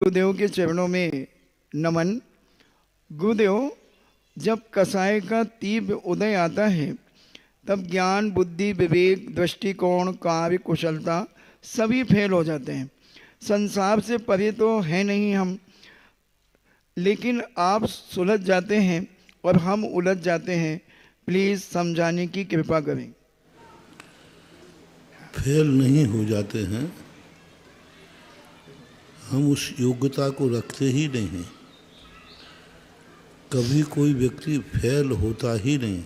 गुरुदेव के चरणों में नमन। गुरुदेव, जब कसाय का तीव्र उदय आता है तब ज्ञान, बुद्धि, विवेक, दृष्टिकोण, कार्य कुशलता सभी फेल हो जाते हैं। संसार से परे तो है नहीं हम, लेकिन आप सुलझ जाते हैं और हम उलझ जाते हैं। प्लीज़ समझाने की कृपा करें। फेल नहीं हो जाते हैं, हम उस योग्यता को रखते ही नहीं हैं। कभी कोई व्यक्ति फेल होता ही नहीं,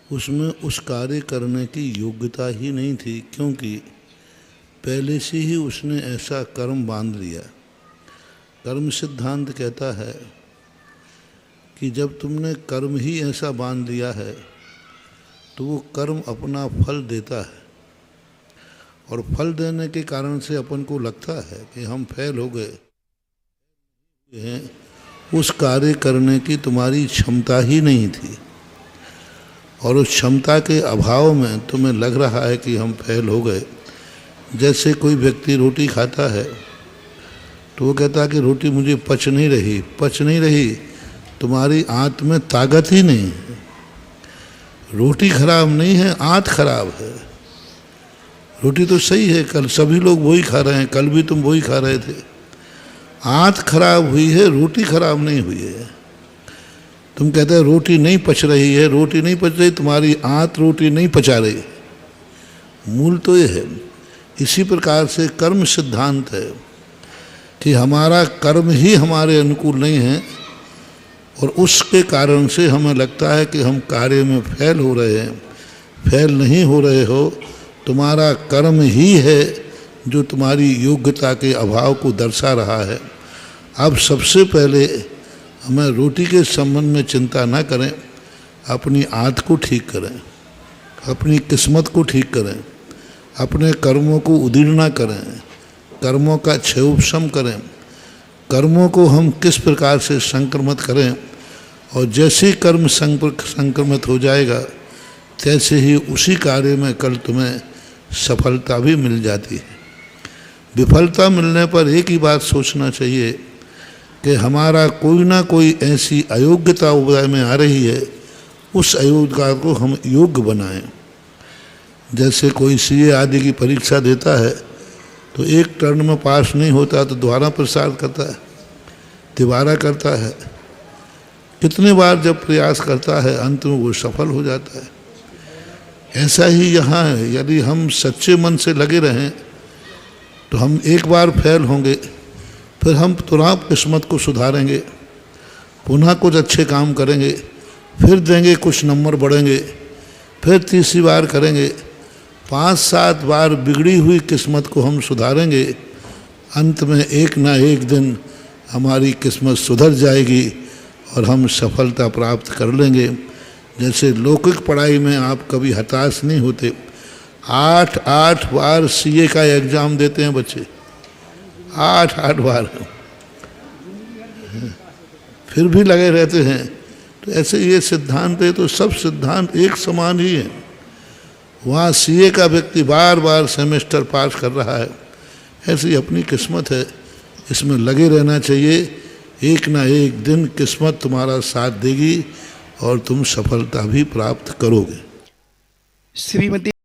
उसमें उस कार्य करने की योग्यता ही नहीं थी, क्योंकि पहले से ही उसने ऐसा कर्म बांध लिया। कर्म सिद्धांत कहता है कि जब तुमने कर्म ही ऐसा बांध लिया है तो वो कर्म अपना फल देता है, और फल देने के कारण से अपन को लगता है कि हम फेल हो गए हैं। उस कार्य करने की तुम्हारी क्षमता ही नहीं थी, और उस क्षमता के अभाव में तुम्हें लग रहा है कि हम फेल हो गए। जैसे कोई व्यक्ति रोटी खाता है तो वो कहता है कि रोटी मुझे पच नहीं रही, तुम्हारी आंत में ताकत ही नहीं है। रोटी खराब नहीं है, आंत खराब है। रोटी तो सही है, कल सभी लोग वही खा रहे हैं, कल भी तुम वही खा रहे थे। आंत खराब हुई है, रोटी खराब नहीं हुई है। तुम कहते हो रोटी नहीं पच रही है, रोटी नहीं पच रही, तुम्हारी आंत रोटी नहीं पचा रही। मूल तो ये है। इसी प्रकार से कर्म सिद्धांत है कि हमारा कर्म ही हमारे अनुकूल नहीं है, और उसके कारण से हमें लगता है कि हम कार्य में फेल हो रहे हैं। फेल नहीं हो रहे हो, तुम्हारा कर्म ही है जो तुम्हारी योग्यता के अभाव को दर्शा रहा है। अब सबसे पहले हमें रोटी के संबंध में चिंता न करें, अपनी आंत को ठीक करें, अपनी किस्मत को ठीक करें, अपने कर्मों को उदीर्ण करें, कर्मों का क्षयोपशम करें, कर्मों को हम किस प्रकार से संक्रमित करें, और जैसे ही कर्म संक्रमित हो जाएगा तैसे ही उसी कार्य में कल तुम्हें सफलता भी मिल जाती है। विफलता मिलने पर एक ही बात सोचना चाहिए कि हमारा कोई ना कोई ऐसी अयोग्यता उदय में आ रही है, उस अयोग्यता को हम योग्य बनाएं। जैसे कोई सीए आदि की परीक्षा देता है तो एक टर्न में पास नहीं होता तो दोबारा प्रसाद करता है, तिबारा करता है। कितने बार जब प्रयास करता है अंत में वो सफल हो जाता है। ऐसा ही यहाँ है, यदि हम सच्चे मन से लगे रहें तो हम एक बार फेल होंगे, फिर हम तुरंत किस्मत को सुधारेंगे, पुनः कुछ अच्छे काम करेंगे, फिर देंगे कुछ नंबर बढ़ेंगे, फिर तीसरी बार करेंगे, 5-7 बार बिगड़ी हुई किस्मत को हम सुधारेंगे। अंत में एक ना एक दिन हमारी किस्मत सुधर जाएगी और हम सफलता प्राप्त कर लेंगे। जैसे लौकिक पढ़ाई में आप कभी हताश नहीं होते। 8 बार सीए का एग्ज़ाम देते हैं बच्चे, 8 बार, फिर भी लगे रहते हैं। तो ऐसे ये सिद्धांत है, तो सब सिद्धांत एक समान ही है। वहाँ सीए का व्यक्ति बार बार सेमेस्टर पास कर रहा है, ऐसी अपनी किस्मत है, इसमें लगे रहना चाहिए। एक ना एक दिन किस्मत तुम्हारा साथ देगी और तुम सफलता भी प्राप्त करोगे। श्रीमती